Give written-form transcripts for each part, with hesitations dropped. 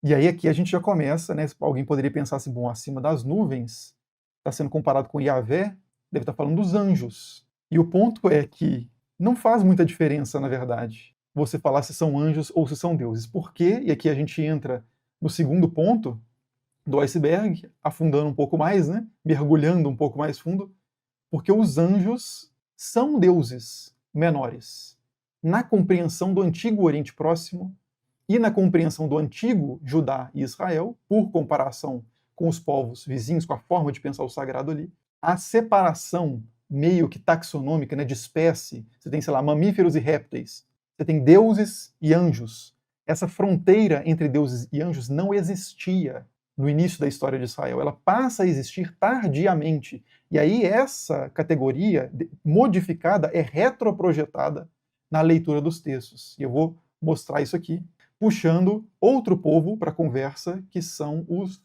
E aí aqui a gente já começa, né? Alguém poderia pensar assim, bom, acima das nuvens, está sendo comparado com Yahvé, deve estar falando dos anjos. E o ponto é que não faz muita diferença, na verdade, você falar se são anjos ou se são deuses. Por quê? E aqui a gente entra no segundo ponto do iceberg, afundando um pouco mais, né? Mergulhando um pouco mais fundo, porque os anjos são deuses menores. Na compreensão do antigo Oriente Próximo, e na compreensão do antigo Judá e Israel, por comparação com os povos vizinhos, com a forma de pensar o sagrado ali, a separação meio que taxonômica, né, de espécie, você tem, sei lá, mamíferos e répteis, você tem deuses e anjos. Essa fronteira entre deuses e anjos não existia no início da história de Israel. Ela passa a existir tardiamente. E aí essa categoria modificada é retroprojetada na leitura dos textos. E eu vou mostrar isso aqui, puxando outro povo para a conversa, que são os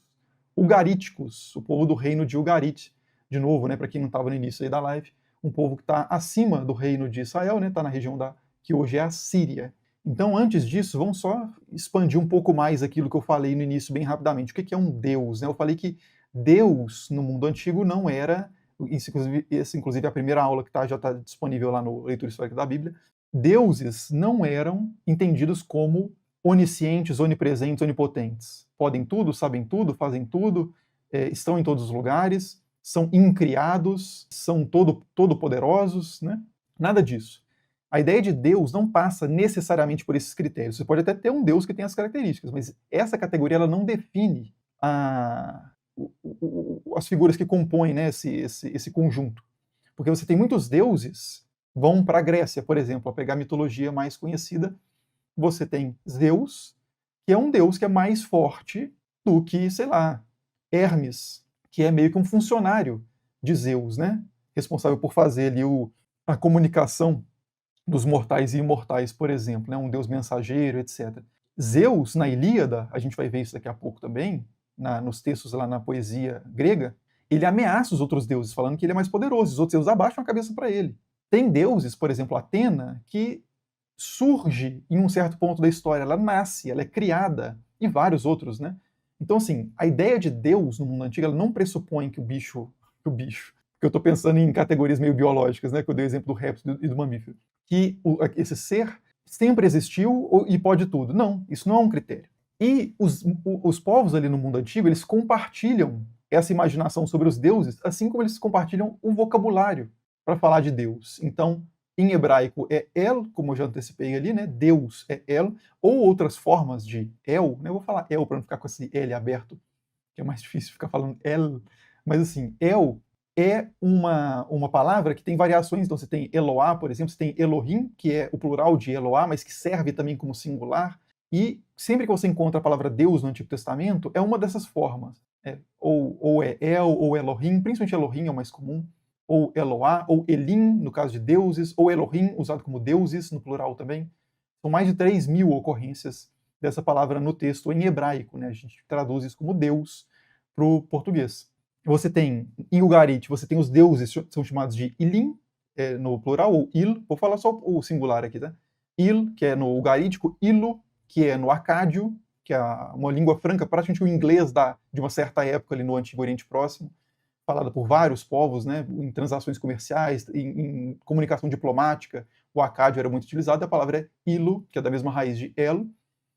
ugaríticos, o povo do reino de Ugarit. De novo, né, para quem não estava no início aí da live, um povo que está acima do reino de Israel, né, está na região que hoje é a Síria. Então, antes disso, vamos só expandir um pouco mais aquilo que eu falei no início, bem rapidamente. O que é um Deus? Eu falei que Deus, no mundo antigo, não era, essa inclusive é a primeira aula que já está disponível lá no Leitura Histórica da Bíblia, deuses não eram entendidos como oniscientes, onipresentes, onipotentes. Podem tudo, sabem tudo, fazem tudo, estão em todos os lugares, são incriados, são todo-poderosos, né? Nada disso. A ideia de Deus não passa necessariamente por esses critérios. Você pode até ter um Deus que tem as características, mas essa categoria ela não define as figuras que compõem, né, esse conjunto. Porque você tem muitos deuses, vão para a Grécia, por exemplo, a pegar a mitologia mais conhecida, você tem Zeus, que é um deus que é mais forte do que, sei lá, Hermes, que é meio que um funcionário de Zeus, né? Responsável por fazer ali a comunicação dos mortais e imortais, por exemplo, né? Um deus mensageiro, etc. Zeus, na Ilíada, a gente vai ver isso daqui a pouco também, nos textos lá na poesia grega, ele ameaça os outros deuses, falando que ele é mais poderoso, os outros deuses abaixam a cabeça para ele. Tem deuses, por exemplo, Atena, que surge em um certo ponto da história, ela nasce, ela é criada, e vários outros, né? Então, assim, a ideia de Deus no mundo antigo, ela não pressupõe que porque eu estou pensando em categorias meio biológicas, né? Que eu dei o exemplo do réptil e do mamífero, que esse ser sempre existiu e pode tudo. Não, isso não é um critério. E os povos ali no mundo antigo, eles compartilham essa imaginação sobre os deuses, assim como eles compartilham o vocabulário para falar de Deus. Então, em hebraico é El, como eu já antecipei ali, né? Deus é El, ou outras formas de El, né? Eu vou falar El para não ficar com esse L aberto, que é mais difícil ficar falando El, mas assim, El é uma palavra que tem variações, então você tem Eloá, por exemplo, você tem Elohim, que é o plural de Eloá, mas que serve também como singular, e sempre que você encontra a palavra Deus no Antigo Testamento, é uma dessas formas, ou é El, ou Elohim, principalmente Elohim é o mais comum, ou Eloá, ou Elim, no caso de deuses, ou Elohim, usado como deuses, no plural também. São mais de 3.000 ocorrências dessa palavra no texto em hebraico, né? A gente traduz isso como Deus para o português. Você tem, em Ugarit, você tem os deuses, são chamados de Ilim, no plural, ou Il, vou falar só o singular aqui, tá? Il, que é no ugarítico, Ilo, que é no acádio, que é uma língua franca, praticamente o inglês de uma certa época ali no Antigo Oriente Próximo, falada por vários povos, né, em transações comerciais, em comunicação diplomática. O acádio era muito utilizado, a palavra é ilo, que é da mesma raiz de el.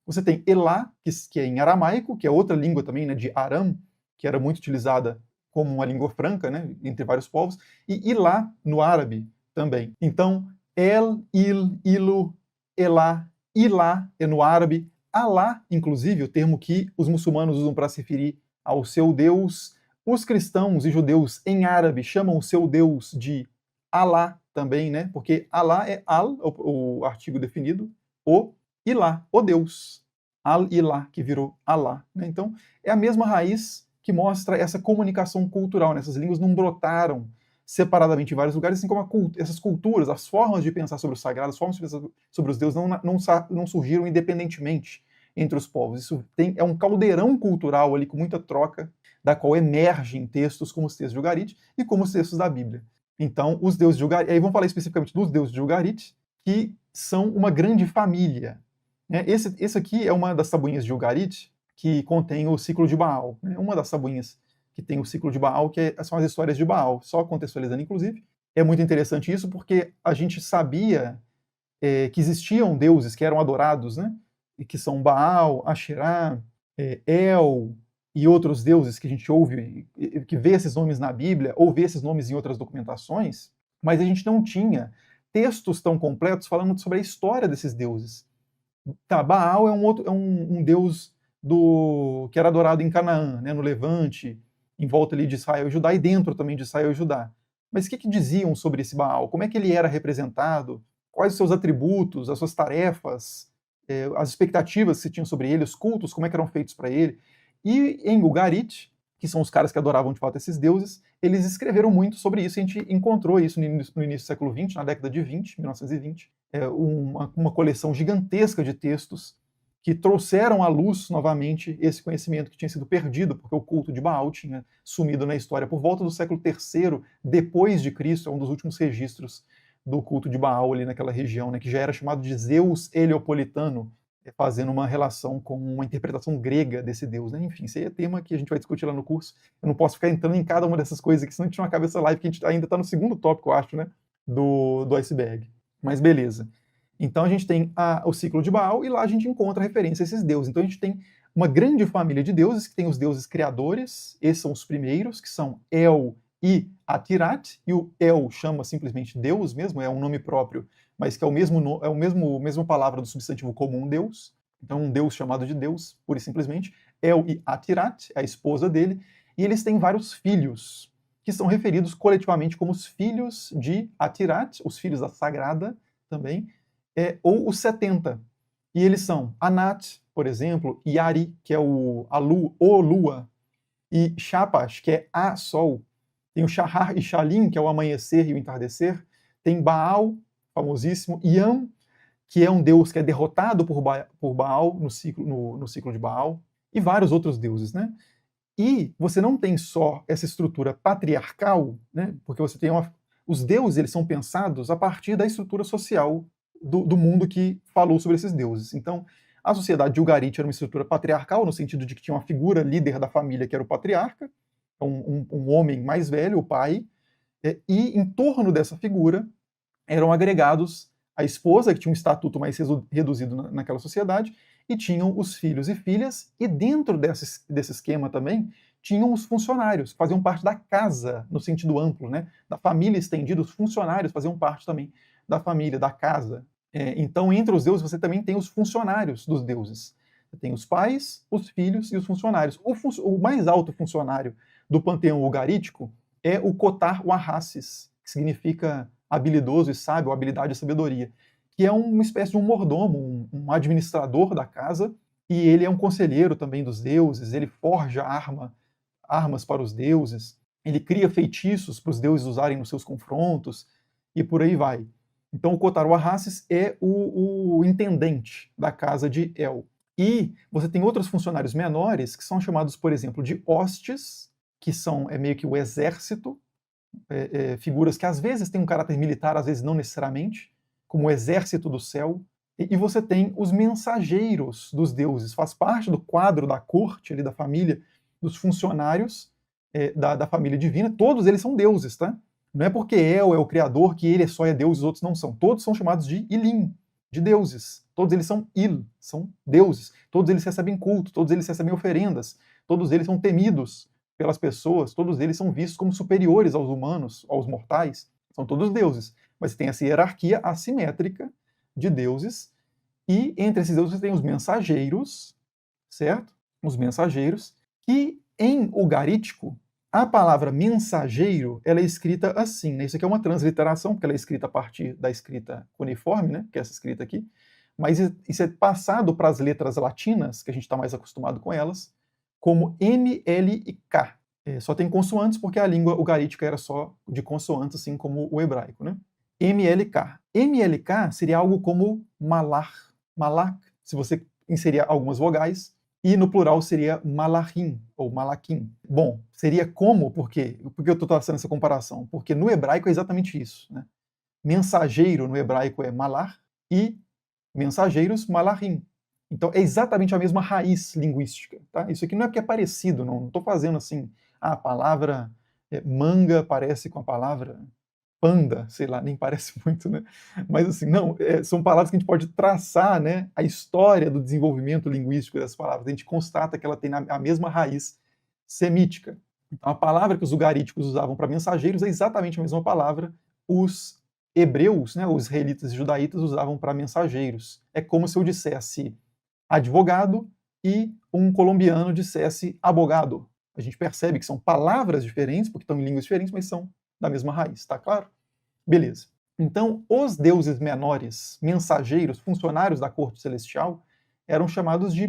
Você tem elá, que é em aramaico, que é outra língua também, né, de Aram, que era muito utilizada como uma língua franca, né, entre vários povos, e ilá no árabe também. Então, el, il, ilo, elá, ilá é no árabe, Alá, inclusive, o termo que os muçulmanos usam para se referir ao seu Deus. Os cristãos e judeus em árabe chamam o seu Deus de Alá também, né? Porque Alá é Al, o artigo definido, o Ilá, o Deus. Al-Ilá, que virou Alá. Né? Então, é a mesma raiz que mostra essa comunicação cultural. Né? Essas línguas não brotaram separadamente em vários lugares, assim como essas culturas, as formas de pensar sobre o sagrado, as formas de pensar sobre os deuses não surgiram independentemente entre os povos. Isso é um caldeirão cultural ali com muita troca, da qual emergem textos como os textos de Ugarit e como os textos da Bíblia. Então, os deuses de Ugarit, aí vamos falar especificamente dos deuses de Ugarit, que são uma grande família. Esse aqui é uma das tabuinhas de Ugarit, que contém o ciclo de Baal, né? Uma das tabuinhas que tem o ciclo de Baal, são as histórias de Baal, só contextualizando, inclusive. É muito interessante isso, porque a gente sabia que existiam deuses que eram adorados, né? E que são Baal, Asherá, El e outros deuses que a gente ouve, que vê esses nomes na Bíblia, ou vê esses nomes em outras documentações, mas a gente não tinha textos tão completos falando sobre a história desses deuses. Tá, Baal é um deus que era adorado em Canaã, né, no Levante, em volta ali de Israel e Judá, e dentro também de Israel e Judá. Mas o que diziam sobre esse Baal? Como é que ele era representado? Quais os seus atributos, as suas tarefas, as expectativas que se tinham sobre ele, os cultos, como é que eram feitos para ele? E em Ugarit, que são os caras que adoravam de fato esses deuses, eles escreveram muito sobre isso, e a gente encontrou isso no início do século XX, na década de 20, 1920, uma coleção gigantesca de textos que trouxeram à luz novamente esse conhecimento que tinha sido perdido, porque o culto de Baal tinha sumido na história por volta do século III depois de Cristo, é um dos últimos registros do culto de Baal ali naquela região, né, que já era chamado de Zeus Heliopolitano, fazendo uma relação com uma interpretação grega desse deus, né? Enfim, isso aí é tema que a gente vai discutir lá no curso. Eu não posso ficar entrando em cada uma dessas coisas aqui, senão a gente não acaba essa live, que a gente ainda está no segundo tópico, eu acho, né, do iceberg. Mas beleza. Então a gente tem o ciclo de Baal, e lá a gente encontra referência a esses deuses. Então a gente tem uma grande família de deuses, que tem os deuses criadores, esses são os primeiros, que são El e Atirat, e o El chama simplesmente Deus mesmo, é um nome próprio, mas que é a mesma palavra do substantivo comum Deus. Então um Deus chamado de Deus, pura e simplesmente. El e Atirat, a esposa dele, e eles têm vários filhos, que são referidos coletivamente como os filhos de Atirat, os filhos da Sagrada também, ou os 70. E eles são Anat, por exemplo, Yari, que é o Lua, e Shapash, que é a Sol. Tem o Shahar e Shalim, que é o amanhecer e o entardecer. Tem Baal, famosíssimo. Yam, que é um deus que é derrotado por Baal no ciclo de Baal. E vários outros deuses, né? E você não tem só essa estrutura patriarcal, né? Porque você tem os deuses, eles são pensados a partir da estrutura social do mundo que falou sobre esses deuses. Então, a sociedade de Ugarit era uma estrutura patriarcal, no sentido de que tinha uma figura líder da família, que era o patriarca, um homem mais velho, o pai, e em torno dessa figura eram agregados a esposa, que tinha um estatuto mais reduzido naquela sociedade, e tinham os filhos e filhas, e dentro desse esquema também tinham os funcionários, que faziam parte da casa, no sentido amplo, né? Da família estendida, os funcionários faziam parte também da família, da casa. Então, entre os deuses, você também tem os funcionários dos deuses. Você tem os pais, os filhos e os funcionários. O mais alto funcionário do panteão ugarítico é o Kotar Warrassis, que significa habilidoso e sábio, habilidade e sabedoria, que é uma espécie de um mordomo, um administrador da casa, e ele é um conselheiro também dos deuses, ele forja armas para os deuses, ele cria feitiços para os deuses usarem nos seus confrontos, e por aí vai. Então o Kotar Warrassis é o intendente da casa de El. E você tem outros funcionários menores que são chamados, por exemplo, de hostes, que são meio que o exército, figuras que às vezes têm um caráter militar, às vezes não necessariamente, como o exército do céu. E você tem os mensageiros dos deuses, faz parte do quadro da corte, ali, da família, dos funcionários da família divina. Todos eles são deuses, tá? Não é porque El é o criador que ele só é Deus e os outros não são. Todos são chamados de Ilim, de deuses. Todos eles são são deuses. Todos eles recebem culto, todos eles recebem oferendas, todos eles são temidos pelas pessoas, todos eles são vistos como superiores aos humanos, aos mortais. São todos deuses. Mas tem essa hierarquia assimétrica de deuses, e entre esses deuses tem os mensageiros, certo? Os mensageiros, que em ugarítico, a palavra mensageiro, ela é escrita assim, né? Isso aqui é uma transliteração, porque ela é escrita a partir da escrita cuneiforme, né? Que é essa escrita aqui, mas isso é passado para as letras latinas, que a gente está mais acostumado com elas, como M, L e K. Só tem consoantes porque a língua ugarítica era só de consoantes, assim como o hebraico, né? M, L, K. M, L, K seria algo como malach, malak, se você inserir algumas vogais, e no plural seria malachim, ou malakim. Bom, seria como, por quê? Por que eu estou traçando essa comparação? Porque no hebraico é exatamente isso, né? Mensageiro no hebraico é malar, e mensageiros, malachim. Então, é exatamente a mesma raiz linguística. Tá? Isso aqui não é porque é parecido, não estou fazendo assim, a palavra manga parece com a palavra panda, sei lá, nem parece muito, né? Mas assim, não, são palavras que a gente pode traçar, né, a história do desenvolvimento linguístico dessas palavras. A gente constata que ela tem a mesma raiz semítica. Então, a palavra que os ugaríticos usavam para mensageiros é exatamente a mesma palavra os hebreus, né, os israelitas e judaítas usavam para mensageiros. É como se eu dissesse advogado e um colombiano dissesse abogado. A gente percebe que são palavras diferentes, porque estão em línguas diferentes, mas são da mesma raiz, tá claro? Beleza. Então, os deuses menores, mensageiros, funcionários da corte celestial, eram chamados de,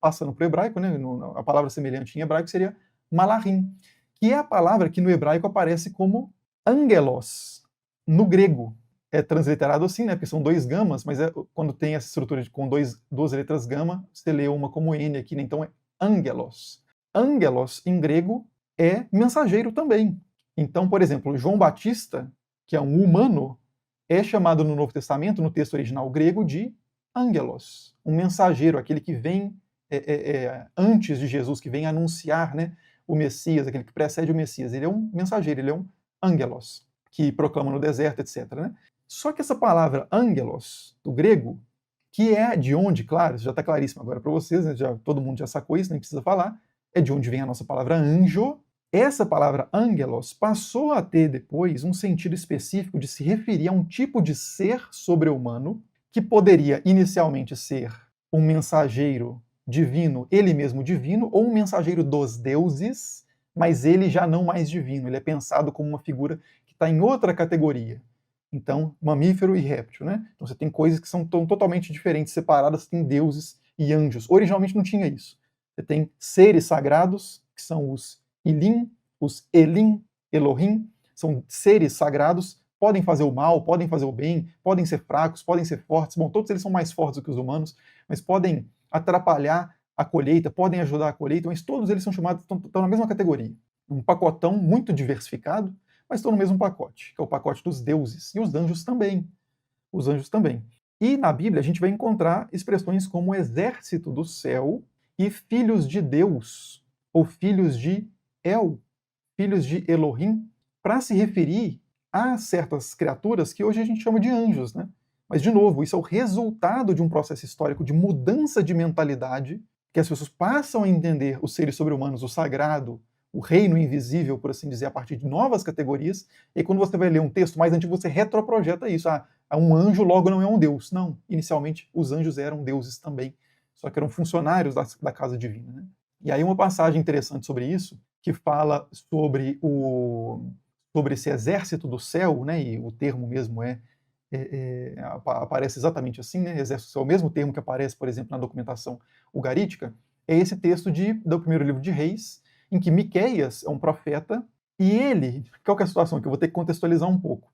passando para o hebraico, né, a palavra semelhante em hebraico seria malachim, que é a palavra que no hebraico aparece como angelos, no grego. É transliterado assim, né, porque são dois gamas, mas quando tem essa estrutura com duas letras gama, você lê uma como N aqui, né, então é angelos. Angelos, em grego, é mensageiro também. Então, por exemplo, João Batista, que é um humano, é chamado no Novo Testamento, no texto original grego, de angelos, um mensageiro, aquele que vem antes de Jesus, que vem anunciar, né, o Messias, aquele que precede o Messias. Ele é um mensageiro, ele é um angelos, que proclama no deserto, etc. Né? Só que essa palavra angelos, do grego, que é de onde, claro, isso já está claríssimo agora para vocês, né, todo mundo já sacou isso, nem precisa falar, é de onde vem a nossa palavra anjo. Essa palavra angelos passou a ter depois um sentido específico de se referir a um tipo de ser sobre-humano que poderia inicialmente ser um mensageiro divino, ele mesmo divino, ou um mensageiro dos deuses, mas ele já não mais divino, ele é pensado como uma figura que está em outra categoria. Então, mamífero e réptil, né? Então você tem coisas que são totalmente diferentes, separadas, tem deuses e anjos. Originalmente não tinha isso. Você tem seres sagrados, que são os Ilim, os Elim, Elohim, são seres sagrados, podem fazer o mal, podem fazer o bem, podem ser fracos, podem ser fortes. Bom, todos eles são mais fortes do que os humanos, mas podem atrapalhar a colheita, podem ajudar a colheita, mas todos eles são chamados, estão na mesma categoria. Um pacotão muito diversificado, mas estão no mesmo pacote, que é o pacote dos deuses. E os anjos também. Os anjos também. E na Bíblia a gente vai encontrar expressões como exército do céu e filhos de Deus, ou filhos de El, filhos de Elohim, para se referir a certas criaturas que hoje a gente chama de anjos, né? Mas, de novo, isso é o resultado de um processo histórico de mudança de mentalidade, que as pessoas passam a entender os seres sobre-humanos, o sagrado, o reino invisível, por assim dizer, a partir de novas categorias. E quando você vai ler um texto mais antigo, você retroprojeta isso. Um anjo logo não é um deus. Não, inicialmente os anjos eram deuses também, só que eram funcionários da casa divina. Né? E aí uma passagem interessante sobre isso, que fala sobre esse exército do céu, né, e o termo mesmo aparece exatamente assim, né, exército do céu, o mesmo termo que aparece, por exemplo, na documentação ugarítica, é esse texto do primeiro livro de Reis, em que Miqueias é um profeta, e ele, qual que é a situação que eu vou ter que contextualizar um pouco,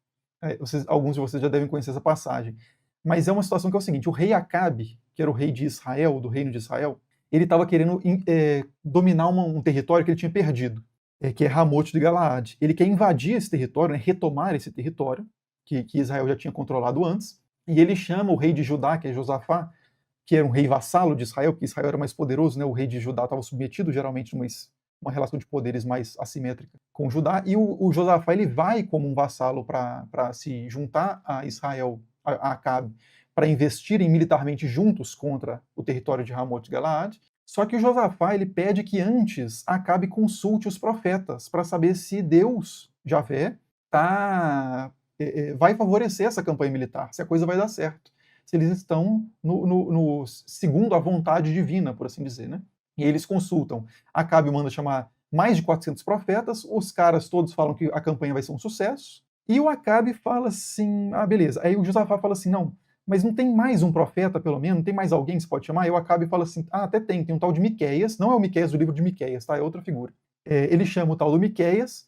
alguns de vocês já devem conhecer essa passagem, mas é uma situação que é o seguinte, o rei Acabe, que era o rei de Israel, do reino de Israel, ele estava querendo dominar um território que ele tinha perdido, que é Ramote de Galaad. Ele quer invadir esse território, né, retomar esse território, que Israel já tinha controlado antes, e ele chama o rei de Judá, que é Josafá, que era um rei vassalo de Israel, porque Israel era mais poderoso, né, o rei de Judá estava submetido geralmente numa uma relação de poderes mais assimétrica com Judá, e o Josafá ele vai como um vassalo para se juntar a Israel, a Acabe, para investirem militarmente juntos contra o território de Ramoth Galaad. Só que o Josafá ele pede que antes Acabe consulte os profetas para saber se Deus, Javé, vai favorecer essa campanha militar, se a coisa vai dar certo, se eles estão segundo a vontade divina, por assim dizer, né? E eles consultam. Acabe manda chamar mais de 400 profetas, os caras todos falam que a campanha vai ser um sucesso, e o Acabe fala assim, beleza. Aí o Josafá fala assim, não, mas não tem mais um profeta, pelo menos? Não tem mais alguém que se pode chamar? Aí o Acabe fala assim, até tem um tal de Miqueias, não é o Miqueias do livro de Miqueias, tá? É outra figura. Ele chama o tal do Miqueias,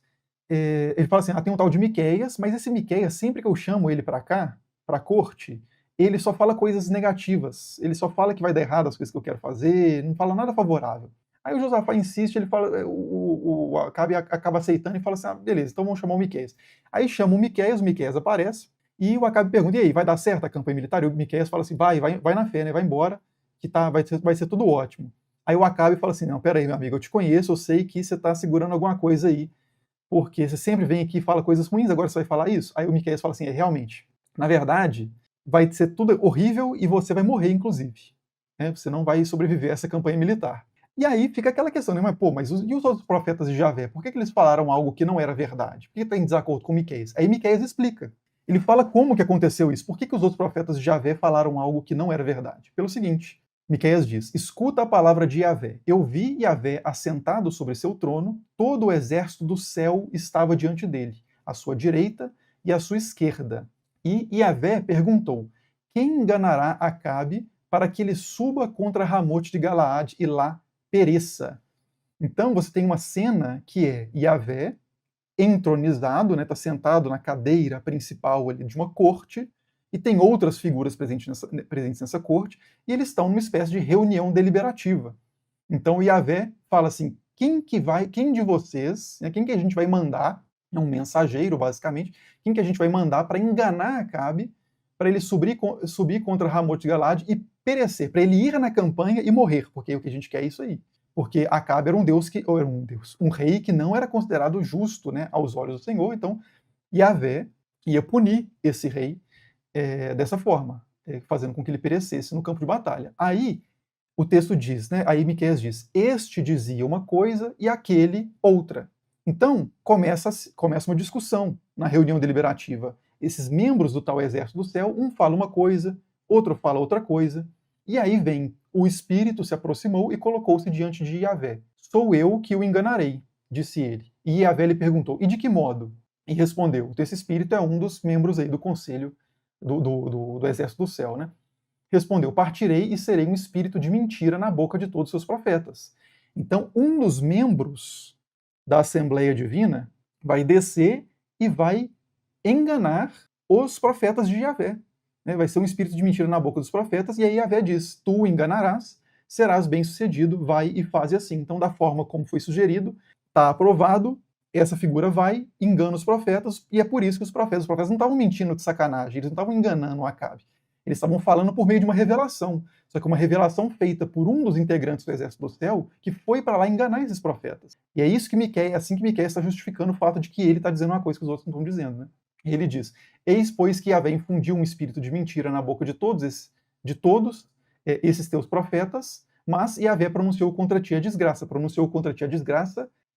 ele fala assim, tem um tal de Miqueias, mas esse Miqueias, sempre que eu chamo ele para cá, para a corte, ele só fala coisas negativas, ele só fala que vai dar errado as coisas que eu quero fazer, não fala nada favorável. Aí o Josafá insiste, ele fala, o Acabe acaba aceitando e fala assim, beleza, então vamos chamar o Miqueias. Aí chama o Miqueias aparece, e o Acabe pergunta, e aí, vai dar certo a campanha militar? E o Miqueias fala assim, vai na fé, né, vai embora, que vai ser tudo ótimo. Aí o Acabe fala assim, não, peraí, meu amigo, eu te conheço, eu sei que você está segurando alguma coisa aí, porque você sempre vem aqui e fala coisas ruins, agora você vai falar isso? Aí o Miqueias fala assim, realmente, na verdade, vai ser tudo horrível e você vai morrer, inclusive. Né? Você não vai sobreviver a essa campanha militar. E aí fica aquela questão, né? E os outros profetas de Javé? Por que eles falaram algo que não era verdade? Por que está em desacordo com Miqueias? Aí Miqueias explica. Ele fala como que aconteceu isso. Por que os outros profetas de Javé falaram algo que não era verdade? Pelo seguinte, Miqueias diz, escuta a palavra de Javé. Eu vi Javé assentado sobre seu trono, todo o exército do céu estava diante dele, à sua direita e à sua esquerda. E Javé perguntou, quem enganará Acabe para que ele suba contra Ramote de Galaade e lá pereça? Então você tem uma cena que é Javé entronizado, né, tá sentado na cadeira principal ali de uma corte, e tem outras figuras presentes nessa corte, e eles estão numa espécie de reunião deliberativa. Então o Yahvé fala assim, quem de vocês, né, quem que a gente vai mandar, é um mensageiro basicamente, quem que a gente vai mandar para enganar Acabe, para ele subir contra Ramote de Galaade e perecer, para ele ir na campanha e morrer, porque o que a gente quer é isso aí. Porque Acabe era um rei que não era considerado justo, né, aos olhos do Senhor, então Yahvé ia punir esse rei dessa forma, fazendo com que ele perecesse no campo de batalha. Aí o texto diz, né, aí Miqueias diz, este dizia uma coisa e aquele outra. Então começa uma discussão na reunião deliberativa. Esses membros do tal exército do céu, um fala uma coisa, outro fala outra coisa, e aí vem o Espírito se aproximou e colocou-se diante de Yahvé. Sou eu que o enganarei, disse ele. E Yahvé lhe perguntou, e de que modo? E respondeu, esse Espírito é um dos membros aí do conselho do exército do céu, né? Respondeu, partirei e serei um espírito de mentira na boca de todos os seus profetas. Então, um dos membros da Assembleia Divina vai descer e vai enganar os profetas de Yahvé. Né? Vai ser um espírito de mentira na boca dos profetas, e aí Yahvé diz, tu o enganarás, serás bem-sucedido, vai e faz assim. Então, da forma como foi sugerido, está aprovado, essa figura vai, engana os profetas, e é por isso que os profetas não estavam mentindo de sacanagem, eles não estavam enganando o Acabe. Eles estavam falando por meio de uma revelação, só que uma revelação feita por um dos integrantes do exército do céu, que foi para lá enganar esses profetas. E é isso que Miqueias, assim que Miqueias está justificando o fato de que ele está dizendo uma coisa que os outros não estão dizendo, né? E ele diz, eis, pois, que Yahvé infundiu um espírito de mentira na boca de todos esses teus profetas, mas Yahvé pronunciou contra ti a desgraça,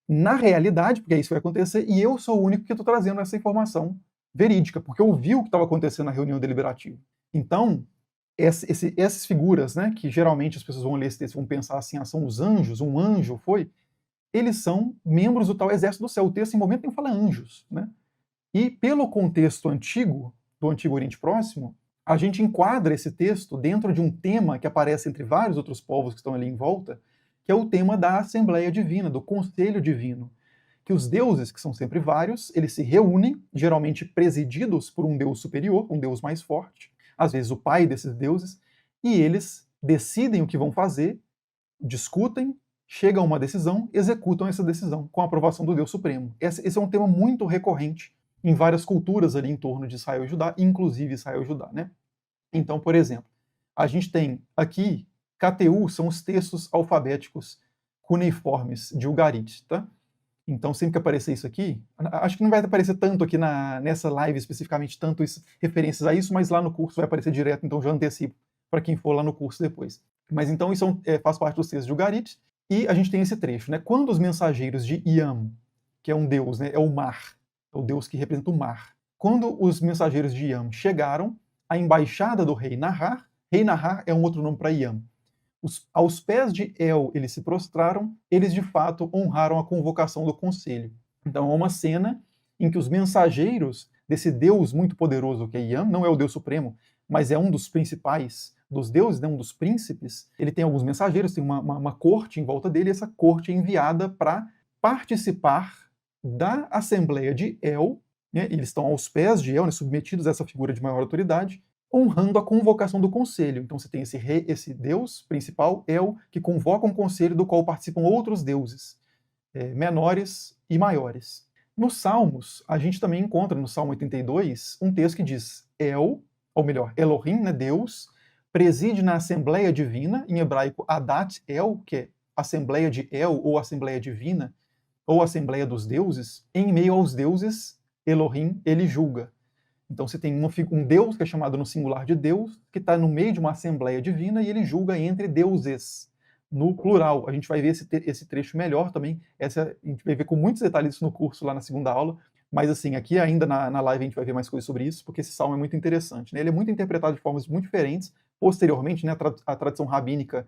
na realidade, porque isso vai acontecer, e eu sou o único que estou trazendo essa informação verídica, porque eu vi o que estava acontecendo na reunião deliberativa. Então, essas figuras, né, que geralmente as pessoas vão ler esse texto e vão pensar assim, são os anjos, um anjo foi, eles são membros do tal exército do céu. O texto, em momento nenhum, fala anjos, né? E pelo contexto antigo, do Antigo Oriente Próximo, a gente enquadra esse texto dentro de um tema que aparece entre vários outros povos que estão ali em volta, que é o tema da Assembleia Divina, do Conselho Divino. Que os deuses, que são sempre vários, eles se reúnem, geralmente presididos por um deus superior, um deus mais forte, às vezes o pai desses deuses, e eles decidem o que vão fazer, discutem, chegam a uma decisão, executam essa decisão com a aprovação do Deus Supremo. Esse é um tema muito recorrente em várias culturas ali em torno de Israel e Judá, inclusive Israel e Judá, né? Então, por exemplo, a gente tem aqui, KTU são os textos alfabéticos cuneiformes de Ugarit, tá? Então, sempre que aparecer isso aqui, acho que não vai aparecer tanto aqui nessa live especificamente, referências a isso, mas lá no curso vai aparecer direto, então já antecipo para quem for lá no curso depois. Mas então isso faz parte dos textos de Ugarit, e a gente tem esse trecho, né? Quando os mensageiros de Iam, que é um deus, né? É o mar, é o deus que representa o mar. Quando os mensageiros de Iam chegaram, a embaixada do rei Nahar é um outro nome para Iam, aos pés de El eles se prostraram, eles de fato honraram a convocação do conselho. Então é uma cena em que os mensageiros desse Deus muito poderoso que é Iam, não é o Deus Supremo, mas é um dos principais dos deuses, né, um dos príncipes, ele tem alguns mensageiros, tem uma corte em volta dele, e essa corte é enviada para participar da Assembleia de El, né, eles estão aos pés de El, né, submetidos a essa figura de maior autoridade, honrando a convocação do conselho. Então você tem esse deus principal, El, que convoca um conselho do qual participam outros deuses, menores e maiores. Nos Salmos, a gente também encontra no Salmo 82 um texto que diz El, ou melhor, Elohim, né, Deus, preside na Assembleia Divina, em hebraico Adat El, que é Assembleia de El, ou Assembleia Divina, ou Assembleia dos Deuses. Em meio aos deuses, Elohim, ele julga. Então você tem um Deus que é chamado no singular de Deus, que está no meio de uma Assembleia Divina, e ele julga entre deuses, no plural. A gente vai ver esse trecho melhor também, a gente vai ver com muitos detalhes isso no curso lá na segunda aula, mas assim, aqui ainda na live a gente vai ver mais coisas sobre isso, porque esse salmo é muito interessante, né? Ele é muito interpretado de formas muito diferentes. Posteriormente, né, a tradição rabínica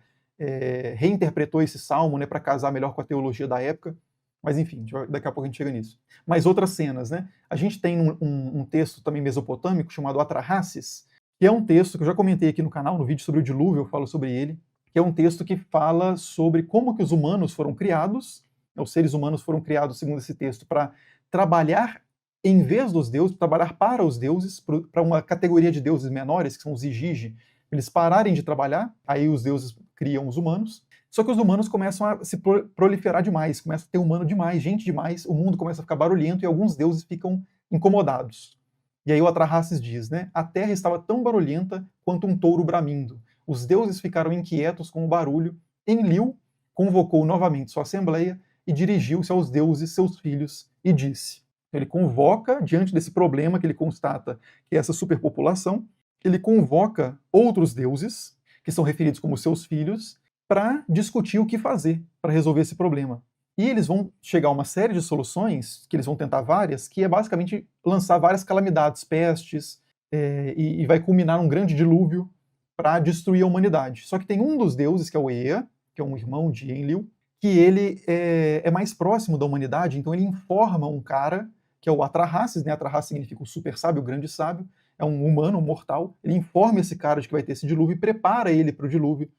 reinterpretou esse salmo, né, para casar melhor com a teologia da época, mas enfim, daqui a pouco a gente chega nisso. Mas outras cenas, né? A gente tem um texto também mesopotâmico chamado Atrahasis, que é um texto que eu já comentei aqui no canal, no vídeo sobre o dilúvio, eu falo sobre ele, que é um texto que fala sobre como que os humanos foram criados, os seres humanos foram criados, segundo esse texto, para trabalhar em vez dos deuses, trabalhar para os deuses, para uma categoria de deuses menores, que são os Igigi, eles pararem de trabalhar, aí os deuses criam os humanos, só que os humanos começam a se proliferar demais, começa a ter humano demais, gente demais, o mundo começa a ficar barulhento e alguns deuses ficam incomodados. E aí o Atrahasis diz, né, a terra estava tão barulhenta quanto um touro bramindo. Os deuses ficaram inquietos com o barulho. Enlil convocou novamente sua assembleia e dirigiu-se aos deuses, seus filhos, e disse. Ele convoca, diante desse problema que ele constata, que é essa superpopulação, ele convoca outros deuses, que são referidos como seus filhos, para discutir o que fazer para resolver esse problema. E eles vão chegar a uma série de soluções, que eles vão tentar várias, que é basicamente lançar várias calamidades, pestes, e vai culminar num grande dilúvio para destruir a humanidade. Só que tem um dos deuses, que é o Ea, que é um irmão de Enlil, que ele é mais próximo da humanidade, então ele informa um cara, que é o Atrahasis, né? Atrahasis significa o super sábio, o grande sábio, é um humano, um mortal, ele informa esse cara de que vai ter esse dilúvio e prepara ele para o dilúvio,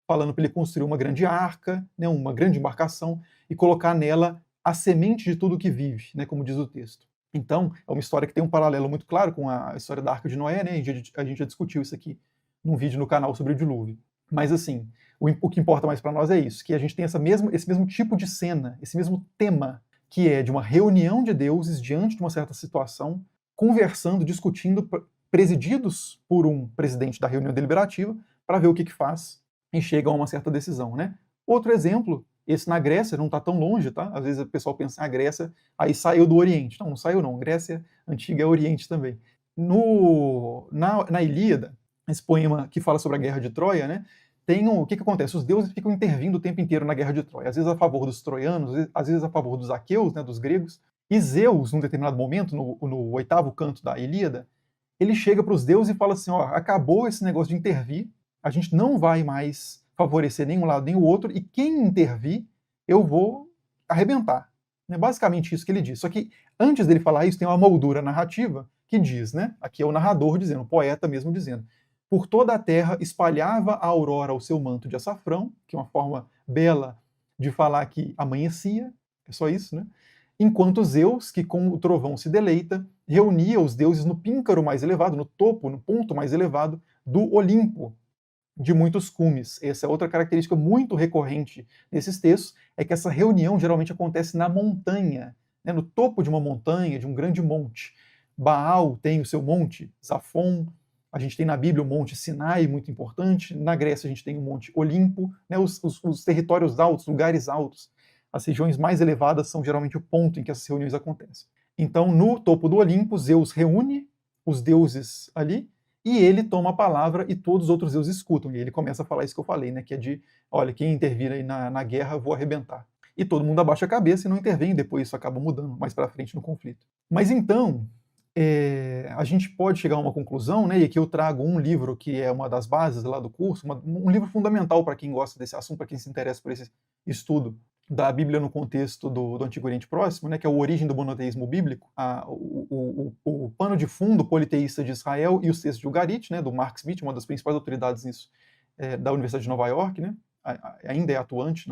falando para ele construir uma grande arca, né, uma grande embarcação, e colocar nela a semente de tudo que vive, né, como diz o texto. Então, é uma história que tem um paralelo muito claro com a história da Arca de Noé, né? A gente já discutiu isso aqui num vídeo no canal sobre o dilúvio. Mas assim, o que importa mais para nós é isso, que a gente tem esse mesmo tipo de cena, esse mesmo tema, que é de uma reunião de deuses diante de uma certa situação, conversando, discutindo, presididos por um presidente da reunião deliberativa, para ver o que faz e chegam a uma certa decisão, né? Outro exemplo, esse na Grécia, não está tão longe, tá? Às vezes o pessoal pensa, a Grécia, aí saiu do Oriente. Não, não saiu não, Grécia antiga é Oriente também. Na Ilíada, esse poema que fala sobre a guerra de Troia, né? O que acontece? Os deuses ficam intervindo o tempo inteiro na guerra de Troia, às vezes a favor dos troianos, às vezes a favor dos aqueus, né, dos gregos, e Zeus, num determinado momento, no oitavo canto da Ilíada, ele chega para os deuses e fala assim, ó, acabou esse negócio de intervir, a gente não vai mais favorecer nem um lado nem o outro, e quem intervir, eu vou arrebentar. É basicamente isso que ele diz. Só que antes dele falar isso, tem uma moldura narrativa que diz, né? Aqui é o narrador dizendo, o poeta mesmo dizendo, por toda a terra espalhava a aurora o seu manto de açafrão, que é uma forma bela de falar que amanhecia, é só isso, né? Enquanto Zeus, que com o trovão se deleita, reunia os deuses no píncaro mais elevado, no topo, no ponto mais elevado do Olimpo, de muitos cumes. Essa é outra característica muito recorrente nesses textos, é que essa reunião geralmente acontece na montanha, né, no topo de uma montanha, de um grande monte. Baal tem o seu monte, Zafon, a gente tem na Bíblia o monte Sinai, muito importante, na Grécia a gente tem o monte Olimpo, né, os territórios altos, lugares altos. As regiões mais elevadas são geralmente o ponto em que essas reuniões acontecem. Então, no topo do Olimpo, Zeus reúne os deuses ali, e ele toma a palavra e todos os outros deuses escutam. E ele começa a falar isso que eu falei, né? Que é de, olha, quem intervir aí na guerra, eu vou arrebentar. E todo mundo abaixa a cabeça e não intervém, depois isso acaba mudando mais para frente no conflito. Mas então, a gente pode chegar a uma conclusão, né? E aqui eu trago um livro que é uma das bases lá do curso, um livro fundamental para quem gosta desse assunto, para quem se interessa por esse estudo da Bíblia no contexto do Antigo Oriente Próximo, né, que é a Origem do Monoteísmo Bíblico, o pano de fundo politeísta de Israel e os textos de Ugarit, né, do Mark Smith, uma das principais autoridades nisso, da Universidade de Nova York, né, ainda é atuante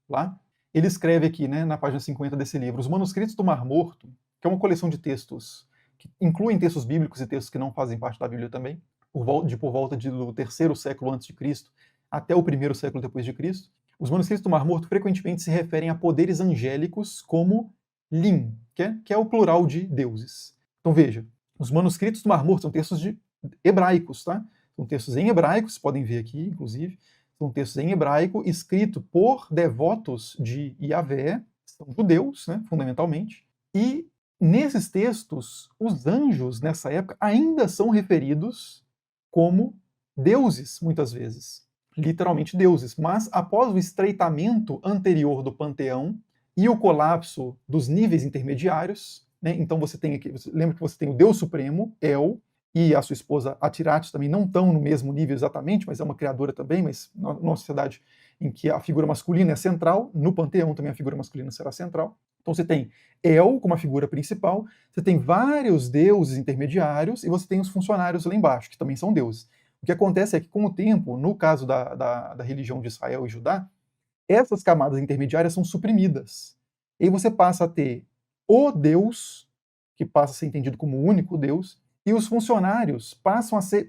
lá. Ele escreve aqui, né, na página 50 desse livro, os manuscritos do Mar Morto, que é uma coleção de textos que incluem textos bíblicos e textos que não fazem parte da Bíblia também, por volta do terceiro século antes de Cristo até o primeiro século depois de Cristo. Os manuscritos do Mar Morto frequentemente se referem a poderes angélicos como Lim, que é o plural de deuses. Então veja, os manuscritos do Mar Morto são textos hebraicos, tá? São textos em hebraico, vocês podem ver aqui, inclusive, são textos em hebraico, escritos por devotos de Yahvé, são judeus, né, fundamentalmente, e nesses textos, os anjos, nessa época, ainda são referidos como deuses, muitas vezes. Literalmente deuses. Mas após o estreitamento anterior do panteão e o colapso dos níveis intermediários, né, então você tem aqui, lembra que você tem o Deus Supremo, El, e a sua esposa Atirates também não estão no mesmo nível exatamente, mas é uma criadora também, mas numa sociedade em que a figura masculina é central, no panteão também a figura masculina será central. Então você tem El como a figura principal, você tem vários deuses intermediários e você tem os funcionários lá embaixo, que também são deuses. O que acontece é que, com o tempo, no caso da religião de Israel e Judá, essas camadas intermediárias são suprimidas. E aí você passa a ter o Deus, que passa a ser entendido como o único Deus, e os funcionários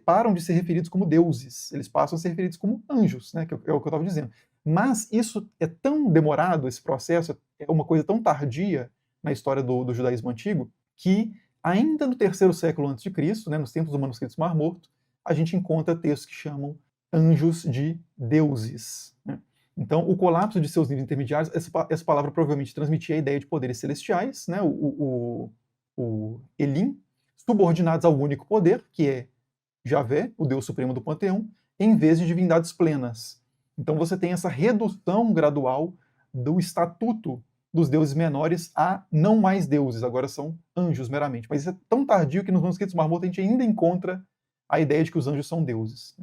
param de ser referidos como deuses, eles passam a ser referidos como anjos, né, que é o que eu estava dizendo. Mas isso é tão demorado, esse processo é uma coisa tão tardia na história do judaísmo antigo, que ainda no terceiro século antes de Cristo, né, nos tempos do manuscrito Mar Morto, a gente encontra textos que chamam anjos de deuses, né? Então, o colapso de seus níveis intermediários, essa palavra provavelmente transmitia a ideia de poderes celestiais, né, o Elim, subordinados ao único poder, que é Javé, o Deus Supremo do Panteão, em vez de divindades plenas. Então você tem essa redução gradual do estatuto dos deuses menores a não mais deuses, agora são anjos meramente. Mas isso é tão tardio que nos manuscritos Mar Morto a gente ainda encontra a ideia de que os anjos são deuses.